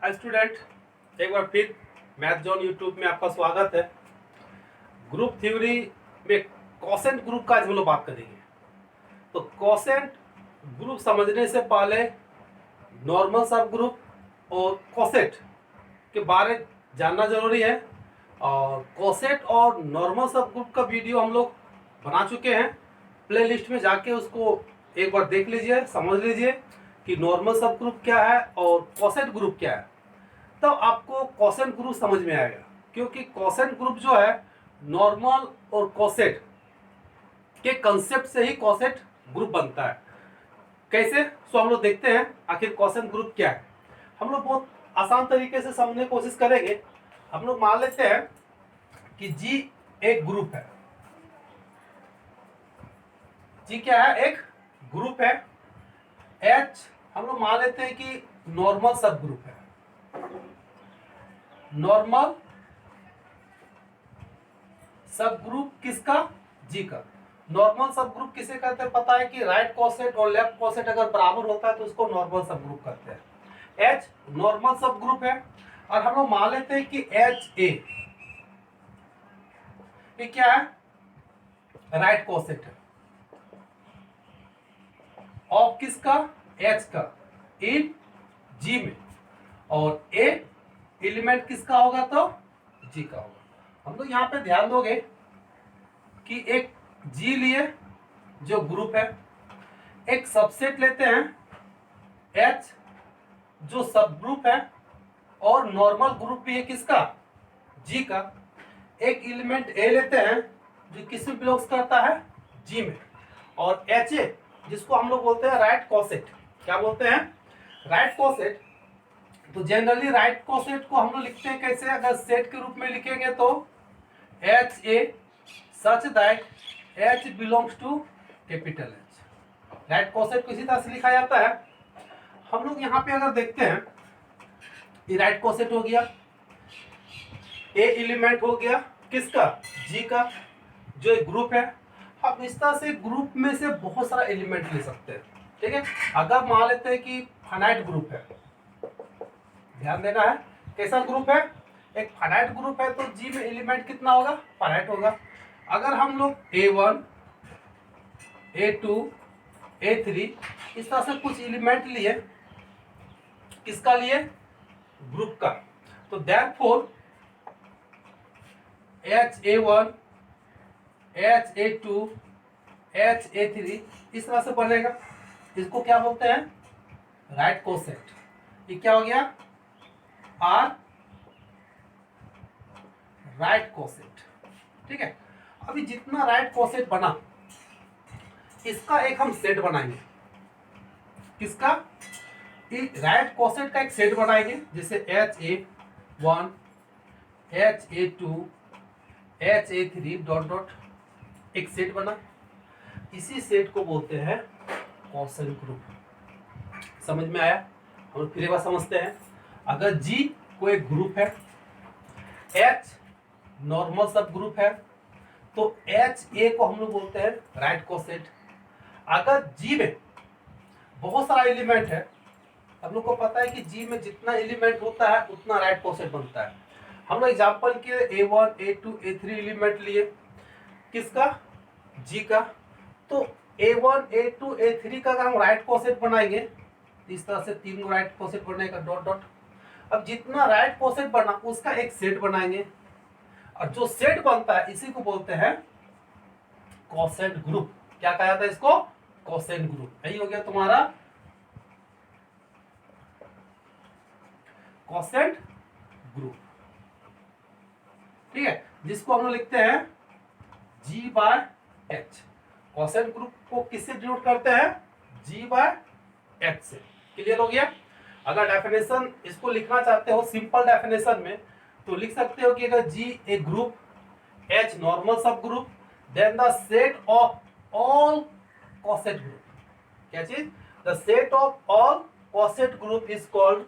Hi student, एक बार फिर math zone YouTube में आपका स्वागत है। ग्रुप थ्योरी में कोसेंट ग्रुप का आज हम लोग बात करेंगे। तो कोसेंट ग्रुप समझने से पहले नॉर्मल सब ग्रुप और कोसेट के बारे जानना जरूरी है। और कोसेट और नॉर्मल सब ग्रुप का वीडियो हम लोग बना चुके हैं। प्लेलिस्ट में जाके उसको एक बार देख लीजिए, समझ लीजिए कि नॉर्मल सब ग्रुप क्या है और कोसेट ग्रुप क्या है। तो आपको कोसेंट ग्रुप समझ में आएगा, क्योंकि कोसेंट ग्रुप जो है नॉर्मल और कोसेट के कंसेप्ट से ही कोसेट ग्रुप बनता है। कैसे? सो हम लोग देखते हैं आखिर कोसेंट ग्रुप क्या है। हम लोग बहुत आसान तरीके से समझने की कोशिश करेंगे। हम लोग मान लेते हैं कि जी एक ग्रुप है। जी क्या है? एक ग्रुप है। एच हम लोग मान लेते हैं कि नॉर्मल सब ग्रुप है। नॉर्मल सब ग्रुप किसका? जी का। नॉर्मल सब ग्रुप किसे कहते हैं पता है कि राइट कोसेट और लेफ्ट कोसेट अगर बराबर होता है तो उसको नॉर्मल सब ग्रुप कहते हैं। एच नॉर्मल सब ग्रुप है। और हम लोग मान लेते हैं कि एच ए ये क्या है? राइट कोसेट है ऑफ किसका? एच का इन जी में। और ए एलिमेंट किसका होगा? तो जी का होगा। हम लोग यहाँ पे ध्यान दोगे कि एक जी लिए जो ग्रुप है, एक सबसेट लेते हैं एच जो सब ग्रुप है, और नॉर्मल ग्रुप भी है किसका? जी का। एक एलिमेंट ए लेते हैं जो किस में बिलोंग्स करता है? जी में। और एच ए जिसको हम लोग बोलते हैं राइट कोसेट। क्या बोलते हैं? Right coset. तो जनरली राइट कोसेट को हम लोग लिखते हैं कैसे? अगर सेट के रूप में लिखेंगे तो H A such that H belongs to capital H. Right coset को इसी तरह से लिखा जाता है। हम लोग यहाँ पे अगर देखते हैं, ये राइट कोसेट हो गया, ए एलिमेंट हो गया किसका? जी का, जो एक ग्रुप है। हम इस तरह से ग्रुप में से बहुत सारा एलिमेंट ले सकते हैं। ठीक है, अगर मान लेते हैं कि फाइनाइट ग्रुप है, ध्यान देना है कैसा ग्रुप है? एक फाइनाइट ग्रुप है, तो जी में एलिमेंट कितना होगा? फाइनाइट होगा। अगर हम लोग A1 A2 A3 इस तरह से कुछ एलिमेंट लिए, किसका लिए? ग्रुप का। तो देयरफॉर HA1 HA2 HA3 इस तरह से बनेगा। इसको क्या बोलते हैं? Right coset. ये क्या हो गया? R right coset. ठीक है, अभी जितना राइट कोसेट बना इसका एक हम सेट बनाएंगे। किसका? राइट कोसेट का एक सेट बनाएंगे, जैसे HA1 HA2 HA3 dot dot एक सेट बना। इसी सेट को बोलते हैं कोसेंट ग्रुप। समझ में आया? हम लोग फिर एक बार समझते हैं। अगर जी कोई ग्रुप है, एच नॉर्मल सब ग्रुप है, तो एच ए को हम लोग बोलते हैं राइट कोसेट। अगर जी में बहुत सारा एलिमेंट है, हम लोग को पता है कि जी में जितना एलिमेंट होता है उतना राइट कोसेट बनता है। हम लोग एग्जांपल के A1 A2 A3 एलिमेंट लिए, किसका? जी का। तो A1 A2 A3 का अगर हम राइट कोसेट बनाएंगे, इस तरह से तीन राइट कोसेट बनेगा डॉट डॉट। अब जितना राइट कोसेट बना उसका एक सेट बनाएंगे, और जो सेट बनता है इसी को बोलते हैं कोसेंट ग्रुप। क्या कहा जाता है इसको? Quotient group. यही हो गया तुम्हारा कोसेंट ग्रुप। ठीक है, जिसको हम लोग लिखते हैं जी बाय एच। कोसेंट ग्रुप को किससे डिनोट करते हैं? जी बाय एच से। क्लियर हो गया? अगर डेफिनेशन इसको लिखना चाहते हो सिंपल डेफिनेशन में, तो लिख सकते हो कि अगर G a group, H normal subgroup, then the set of all coset group. क्या चीज? The set of all coset group is called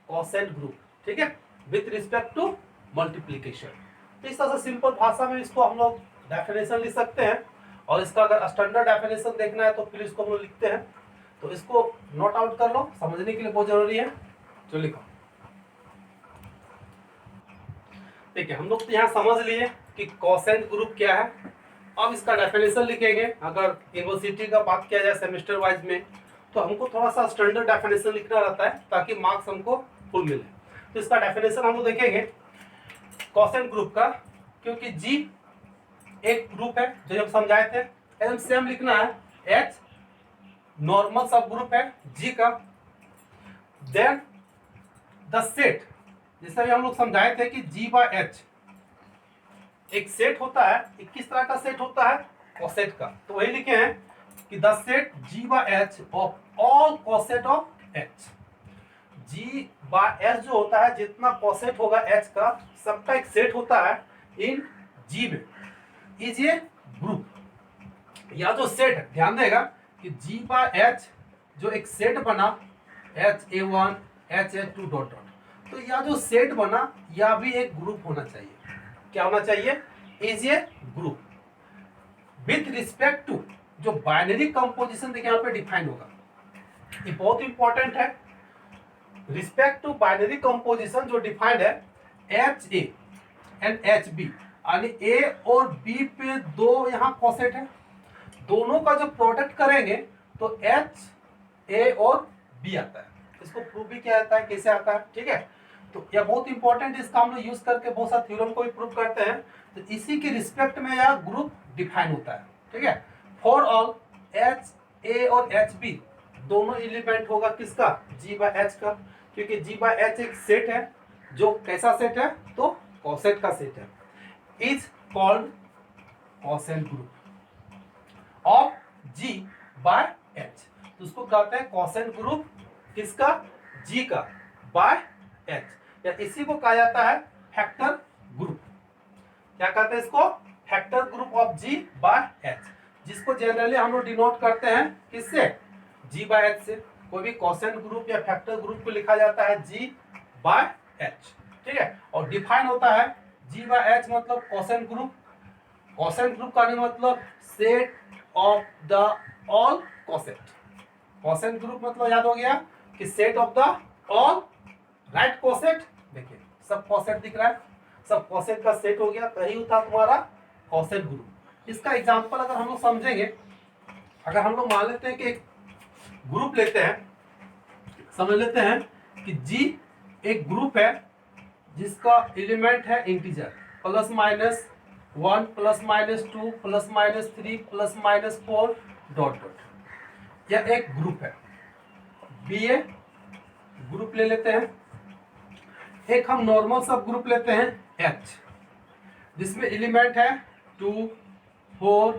quotient group. ठीक है, विथ रिस्पेक्ट टू मल्टीप्लीकेशन। इस तरह से सिंपल भाषा में इसको हम लोग डेफिनेशन लिख सकते हैं। और इसका अगर स्टैंडर्ड डेफिनेशन देखना है तो फिर इसको हम लोग लिखते हैं। तो इसको नोट आउट कर लो, समझने के लिए बहुत जरूरी है। तो लिखो ठीक है, हम लोग तो यहाँ समझ लिए कि कोसेंट ग्रुप क्या है। अब इसका डेफिनेशन लिखेंगे। अगर यूनिवर्सिटी का बात किया जाए सेमेस्टर वाइज में, तो हमको थोड़ा सा स्टैंडर्ड डेफिनेशन लिखना रहता है ताकि मार्क्स हमको फुल मिले। तो इसका डेफिनेशन हम लोग देखेंगे कोसेंट ग्रुप का, क्योंकि जी एक ग्रुप है जो हम समझाए थे, एकदम सेम लिखना है। एच नॉर्मल सब ग्रुप है जी का। देन द सेट, जैसे हम लोग समझाए थे कि जी बाय एच एक सेट होता है। किस तरह का सेट होता है? कोसेट का। तो वही लिखे हैं कि the set G by H of all coset of H. G by H जो होता है, जितना कोसेट होगा एच का, सबका एक सेट होता है इन जी में, इज ए ग्रुप। या जो सेट है, ध्यान देगा कि जी बाय एच जो एक सेट बना HA1 HA2 डॉट डॉट, तो यह जो सेट बना यह भी एक ग्रुप होना चाहिए। क्या होना चाहिए? Is a group with respect to जो बाइनरी कंपोजिशन देखिए यहाँ पे डिफाइन होगा, ये बहुत इंपॉर्टेंट है। रिस्पेक्ट टू बाइनरी कंपोजिशन जो डिफाइंड है HA एंड HB, यानी A और B पे दो यहाँ कोसेट है, दोनों का जो प्रोडक्ट करेंगे तो HA और B आता है। इसको प्रूव भी किया जाता है, कैसे आता है, ठीक है। तो यह बहुत इंपॉर्टेंट, इसका हम लोग यूज करके बहुत सारे थ्योरम को भी प्रूव करते हैं। तो इसी के रिस्पेक्ट में यह ग्रुप डिफाइन होता है, ठीक है। फॉर ऑल HA और HB दोनों एलिमेंट होगा किसका? G बाय H का, क्योंकि G बाय H एक सेट है जो कैसा सेट है? तो कोसेट का सेट है। Is called coset group of G by H। तो उसको कहते हैं कोसेट ग्रुप किसका? G का बाय H, या इसी को कहा जाता है फैक्टर ग्रुप। क्या कहते हैं इसको? Factor group of G by H, जिसको जनरली हम लोग डिनोट करते हैं किससे? G बाय H से। कोई भी कोसेंट ग्रुप या फैक्टर ग्रुप को लिखा जाता है G बाय H, ठीक है। और डिफाइन होता है G बाय H मतलब कोसेंट ग्रुप। कोसेंट ग्रुप का मतलब set of the all coset. Quotient group मतलब याद हो गया कि set of the all right coset. देखिए सब कोसेट दिख रहा है, सब कोसेट का सेट हो गया, तो यही होता तुम्हारा कोसेट ग्रुप। इसका एग्जांपल अगर हम लोग समझेंगे, अगर हम लोग मान लेते हैं कि एक ग्रुप लेते हैं, समझ लेते हैं कि G एक ग्रुप है जिसका एलिमेंट है इंटीजर ±1 ±2 ±3 ±4 डॉट डॉट। यह एक ग्रुप है। BA ग्रुप ले लेते हैं। एक हम नॉर्मल सब ग्रुप लेते हैं H, जिसमें एलिमेंट है 2 4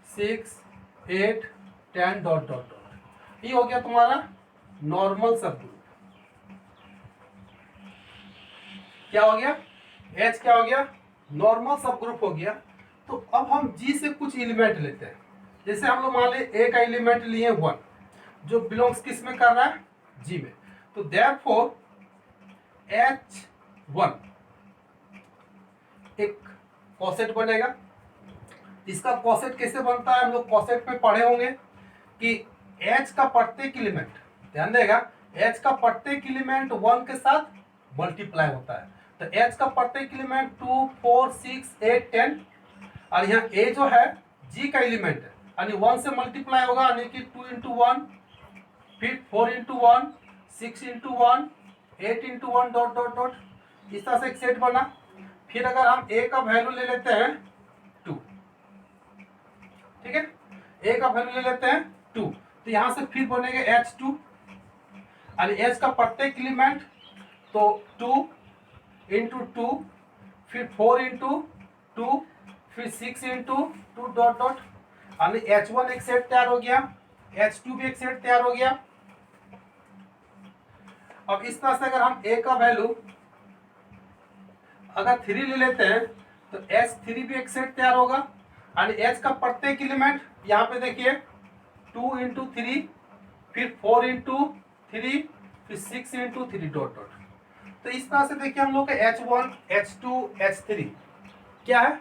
6 8 10 डॉट डॉट डॉट। ये हो गया तुम्हारा नॉर्मल सब ग्रुप। क्या हो गया? H क्या हो गया? नॉर्मल सब ग्रुप हो गया। तो अब हम G से कुछ एलिमेंट लेते हैं। जैसे हम लोग मान ले A का एलिमेंट लिए 1, जो बिलोंग्स किस में कर रहा है? G में। तो देयरफॉर H1 एक कोसेट बनेगा। इसका कोसेट कैसे बनता है? हम लोग कोसेट में पढ़े होंगे कि H का प्रत्येक एलिमेंट, ध्यान देगा, H का प्रत्येक एलिमेंट 1 के साथ मल्टीप्लाई होता है। तो H का प्रत्येक एलिमेंट 2 4 6 8 10, और यहाँ A जो है G का एलिमेंट है, यानी 1 से मल्टीप्लाई होगा, यानी कि 2 × 1, फिर 4 × 1, 6 × 1, 8 × 1 डॉट डॉट डॉट। इस तरह से एक सेट बना। फिर अगर हम A का वैल्यू ले लेते हैं 2, ठीक है, A का वैल्यू ले लेते हैं 2, तो यहां से फिर बनेगा H2, यानी H का प्रत्येक एलिमेंट तो 2 × 2, फिर 4 × 2, फिर 6 × 2 डॉट डॉट, यानी H1 एक सेट तैयार हो गया, H2 भी एक सेट तैयार हो गया। अब इस तरह से अगर हम A का वैल्यू अगर 3 ले लेते हैं तो H3 भी एक सेट तैयार होगा, यानी H का प्रत्येक एलिमेंट यहाँ पे देखिए 2 × 3, फिर 4 × 3, फिर 6 × 3 डॉट डॉट। तो इस तरह से देखिए हम लोग का H1 H2 H3 क्या है?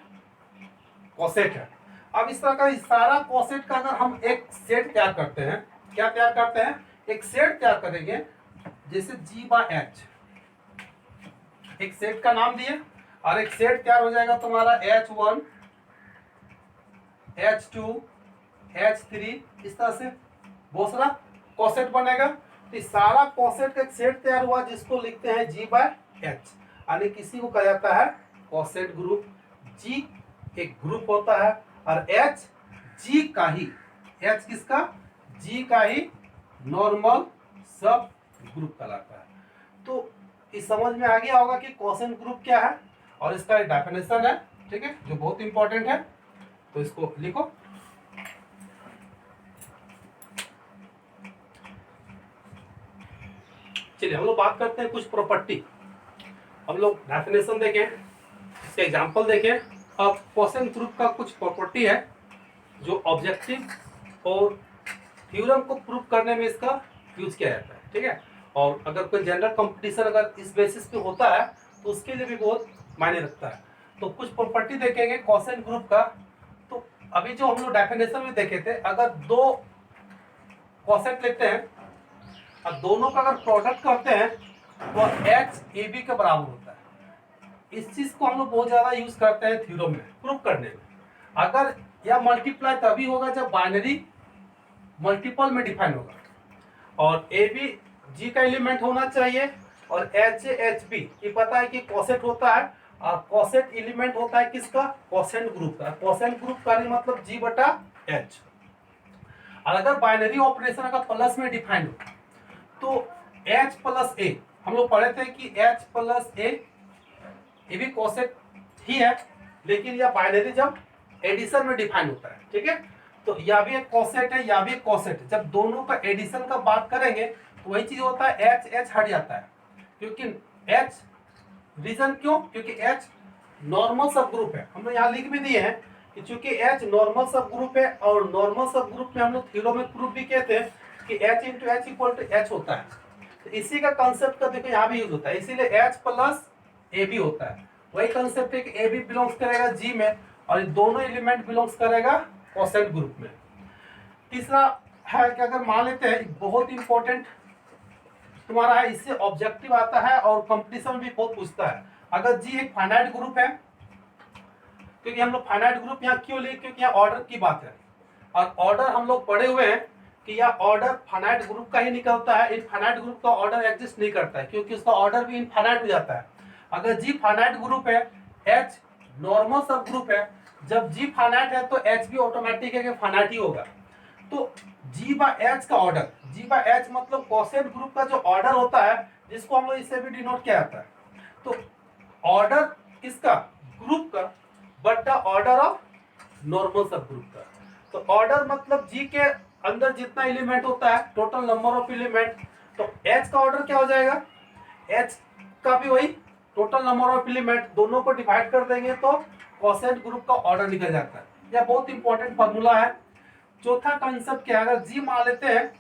कोसेट है। अब इस तरह का सारा कोसेट का अगर हम एक सेट तैयार करते हैं, क्या तैयार करते हैं? एक सेट तैयार करेंगे, जैसे G बाय H एक सेट का नाम दिए, और एक सेट तैयार हो जाएगा तुम्हारा H1 H2 H3, इस तरह से बहुत सारा कॉसेट बनेगा। तो सारा कॉसेट का एक सेट तैयार हुआ जिसको लिखते हैं G/H, यानी किसी को कहा जाता है कॉसेट ग्रुप। G एक ग्रुप होता है और H G का ही, H किसका, G का ही नॉर्मल सब ग्रुप कहलाता है। तो इस समझ में आ गया होगा कि क्वोशेंट ग्रुप क्या है और इसका एक डेफिनेशन है, ठीक है, जो बहुत इंपॉर्टेंट है। तो इसको लिखो। चलिए हम लोग बात करते हैं कुछ प्रॉपर्टी। हम लोग डेफिनेशन देखें, इसके एग्जांपल देखें। अब क्वोशेंट ग्रुप का कुछ प्रॉपर्टी है जो ऑब्जेक्टिव और थ्योरम को प्रूव करने में इसका यूज किया जाता है, ठीक है। और अगर कोई जनरल कंपटीशन अगर इस बेसिस पे होता है तो उसके लिए भी बहुत मायने रखता है। तो कुछ प्रॉपर्टी देखेंगे क्वोशेंट ग्रुप का। तो अभी जो हम लोग डेफिनेशन में देखे थे, अगर दो क्वोशेंट लेते हैं और दोनों का अगर प्रोडक्ट करते हैं तो H AB के बराबर होता है। इस चीज को हम लोग बहुत ज्यादा यूज करते हैं थ्योरम में प्रूव करने में। अगर यह मल्टीप्लाई तभी होगा जब बाइनरी मल्टीपल में डिफाइन होगा और ए बी जी का एलिमेंट होना चाहिए और एच ए एच बी, ये पता है कि कॉसेट होता है और कॉसेट एलिमेंट होता है किसका, क्वोशेंट ग्रुप का। क्वोशेंट ग्रुप का मतलब जी बटा एच। और अगर बाइनरी ऑपरेशन अगर प्लस में डिफाइन हो तो एच प्लस ए, हम लोग पढ़े थे कि एच प्लस ए, ये भी कॉसेट ही है लेकिन यह बाइनरी जब एडिशन में डिफाइन होता है, ठीक है। तो यह भी एक कॉसेट है, यह भी एक कॉसेट है। जब दोनों का एडिशन का बात करेंगे तो वही चीज होता है, एच एच हट जाता है क्योंकि एच, रीजन क्यों, क्योंकि एच नॉर्मल सब ग्रुप है। हम लोग यहाँ लिख भी दिए हैं कि चूंकि एच नॉर्मल सब ग्रुप है और नॉर्मल सब ग्रुप में हम लोग थ्योरम में प्रूफ भी कहते हैं कि H into H equal to H होता है। तो इसी का कंसेप्ट का देखो यहाँ भी यूज होता है, इसीलिए एच प्लस ए बी होता है। वही कंसेप्ट है कि ए बी बिलोंग्स करेगा जी में और दोनों एलिमेंट बिलोंग्स करेगा क्वोशेंट ग्रुप में। तीसरा है कि अगर मान लेते हैं, बहुत इंपॉर्टेंट तुम्हारा है, इससे ऑब्जेक्टिव आता है और कंपटीशन भी बहुत पूछता है। अगर जी एक फाइनाइट ग्रुप है, क्योंकि हम लोग फाइनाइट ग्रुप यहाँ क्यों लिए, क्योंकि यहाँ ऑर्डर की बात है और ऑर्डर हम लोग पढ़े हुए हैं कि यह ऑर्डर फाइनाइट ग्रुप का ही निकलता है। इनफाइनाइट ग्रुप का ऑर्डर एग्जिस्ट नहीं करता है क्योंकि उसका ऑर्डर भी इनफाइनाइट हो जाता है। अगर जी फाइनाइट ग्रुप है, एच नॉर्मल सब ग्रुप है, जब जी फाइनाइट है तो एच भी ऑटोमेटिक है कि फाइनाइट ही होगा। तो जी बाय एच का ऑर्डर, जी बाय एच मतलब क्वोशेंट ग्रुप का जो ऑर्डर होता है जिसको हम लोग इससे भी डिनोट किया जाता है। तो ऑर्डर किसका, ग्रुप का, but the order of normal सब ग्रुप का। तो ऑर्डर मतलब जी के अंदर जितना एलिमेंट होता है, टोटल नंबर ऑफ एलिमेंट। तो एच का ऑर्डर क्या हो जाएगा, एच का भी वही टोटल नंबर ऑफ एलिमेंट, दोनों को डिवाइड कर देंगे तो क्वोशेंट ग्रुप का ऑर्डर निकल जाता है। यह बहुत इंपॉर्टेंट फॉर्मूला है। चौथा कंसेप्ट क्या है, अगर जी मान लेते हैं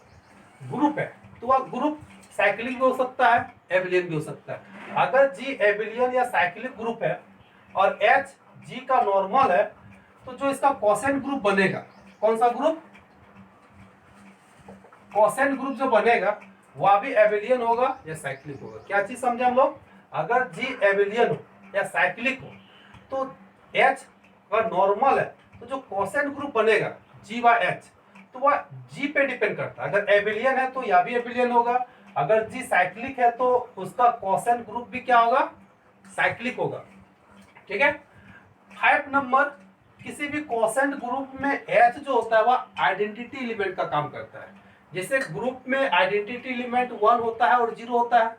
ग्रुप है तो वह ग्रुप साइक्लिक भी हो सकता है, एबिलियन भी हो सकता है। अगर जी एबिलियन या साइक्लिक ग्रुप है और एच जी का नॉर्मल है तो जो इसका क्वोशेंट ग्रुप बनेगा, कौन सा ग्रुप, क्वोशेंट ग्रुप जो बनेगा वह भी एबिलियन होगा या साइक्लिक होगा। क्या चीज समझे हम लोग, अगर जी एबिलियन हो या साइक्लिक हो तो एच अगर नॉर्मल है तो जो क्वोशेंट ग्रुप बनेगा जी बाय एच तो वह जी पे डिपेंड करता है। अगर एबिलियन है तो यह भी एबिलियन होगा, अगर जी साइक्लिक है तो उसका क्वोशेंट ग्रुप भी क्या होगा, साइक्लिक होगा, ठीक है। 5 नंबर, किसी भी क्वोशेंट ग्रुप में एच जो होता है वह आइडेंटिटी एलिमेंट का काम करता है। जैसे ग्रुप में आइडेंटिटी एलिमेंट 1 होता है और 0 होता है,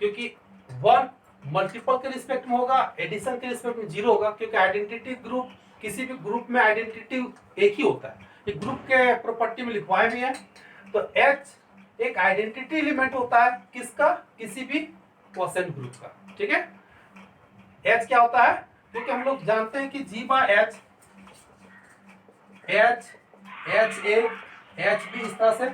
क्योंकि 1 मल्टीपल के रिस्पेक्ट में होगा, एडिशन के रिस्पेक्ट में 0 होगा, क्योंकि आइडेंटिटी ग्रुप, किसी भी ग्रुप में आइडेंटिटी एक ही होता है। ये ग्रुप के प्रॉपर्टी में लिखवाए भी है। तो एच एक आइडेंटिटी एलिमेंट होता है किसका, किसी भी क्वोशेंट ग्रुप का, ठीक है। एच क्या होता है, क्योंकि हम लोग जानते हैं कि जी by H, H H A H B, इस तरह से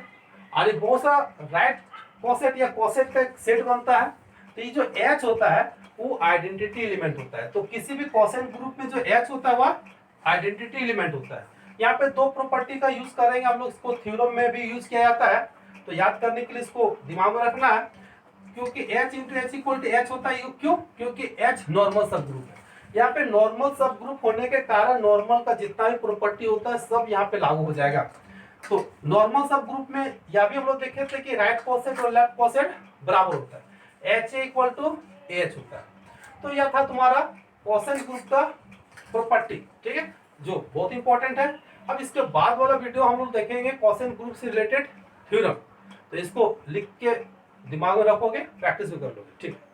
और बहुत सा राइट क्वोशेंट या क्वोशेंट का एक सेट बनता है। तो ये जो एच होता है वो आइडेंटिटी एलिमेंट होता है। तो किसी भी क्वोशेंट ग्रुप में जो एच होता है वह आइडेंटिटी एलिमेंट होता है। यहाँ पे दो प्रॉपर्टी का यूज करेंगे हम लोग, इसको थ्योरम में भी यूज किया जाता है, तो याद करने के लिए इसको दिमाग में रखना है। क्योंकि H into H equal to H होता है, क्यों? क्योंकि H नॉर्मल सब ग्रुप है। यहाँ पे नॉर्मल सब ग्रुप होने के कारण नॉर्मल का जितना भी प्रॉपर्टी होता है सब यहाँ पे लागू हो जाएगा। तो नॉर्मल सब ग्रुप में यहाँ भी हम लोग देखे थे कि राइट कोसेट और लेफ्ट कोसेट बराबर होता है, एच इक्वल टू एच होता है। तो यह था तुम्हारा कोसेंट ग्रुप का प्रॉपर्टी, ठीक है, जो बहुत इंपॉर्टेंट है। अब इसके बाद वाला वीडियो हम लोग देखेंगे कोसेंट ग्रुप से रिलेटेड थ्योरम। तो इसको लिख के दिमाग में रखोगे, प्रैक्टिस भी कर लोगे, ठीक है।